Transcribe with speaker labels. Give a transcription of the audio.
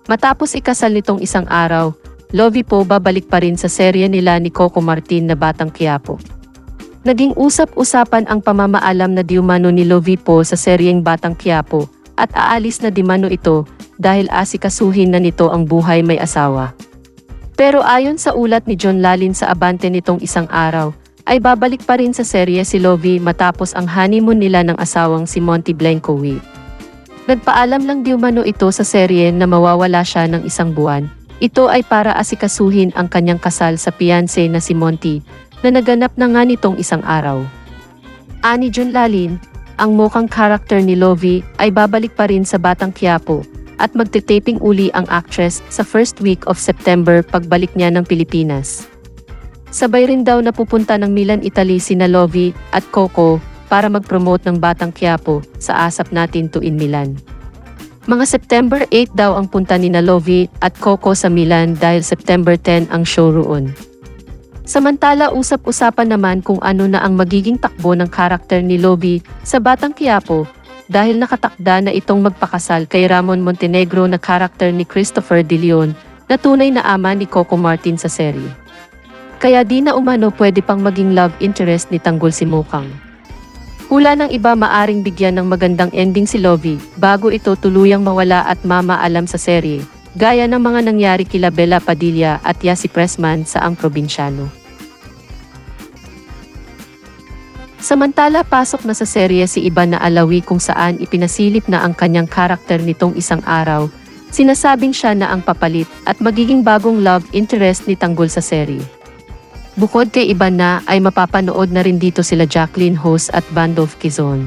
Speaker 1: Matapos ikasal nitong isang araw, Lovie po babalik pa rin sa serye nila ni Coco Martin na Batang Quiapo. Naging usap-usapan ang pamamaalam na diumano ni Lovie po sa seryeng Batang Quiapo at aalis na dimano ito dahil asikasuhin na nito ang buhay may asawa. Pero ayon sa ulat ni John Lalin sa Abante nitong isang araw, ay babalik pa rin sa serye si Lovie matapos ang honeymoon nila ng asawang si Monty Blancowi. Nagpaalam lang diumano ito sa serye na mawawala siya ng isang buwan. Ito ay para asikasuhin ang kanyang kasal sa fiancé na si Monty na naganap na nga nitong isang araw. Ani John Lalin, ang mukhang karakter ni Lovie ay babalik pa rin sa Batang Quiapo at magte-taping uli ang actress sa first week of September pagbalik niya ng Pilipinas. Sabay rin daw na pupunta ng Milan, Italy sina Lovie at Coco para mag-promote ng Batang Quiapo sa Asap Natin to in Milan. Mga September 8 daw ang punta ni Lovie at Coco sa Milan dahil September 10 ang show roon. Samantala usap-usapan naman kung ano na ang magiging takbo ng karakter ni Lovie sa Batang Quiapo dahil nakatakda na itong magpakasal kay Ramon Montenegro na karakter ni Christopher De Leon na tunay na ama ni Coco Martin sa serye. Kaya di na umano pwede pang maging love interest ni Tanggol si Mukang. Hula ng iba maaring bigyan ng magandang ending si Lovie bago ito tuluyang mawala at mamaalam sa serye, gaya ng mga nangyari kila Bella Padilla at Yasi Pressman sa Ang Probinsyano. Samantala pasok na sa serye si Ivan na Alawi kung saan ipinasilip na ang kanyang karakter nitong isang araw, sinasabing siya na ang papalit at magiging bagong love interest ni Tanggol sa serye. Bukod kay Ivan na ay mapapanood na rin dito sila Jacqueline Hos at Band of Quezon.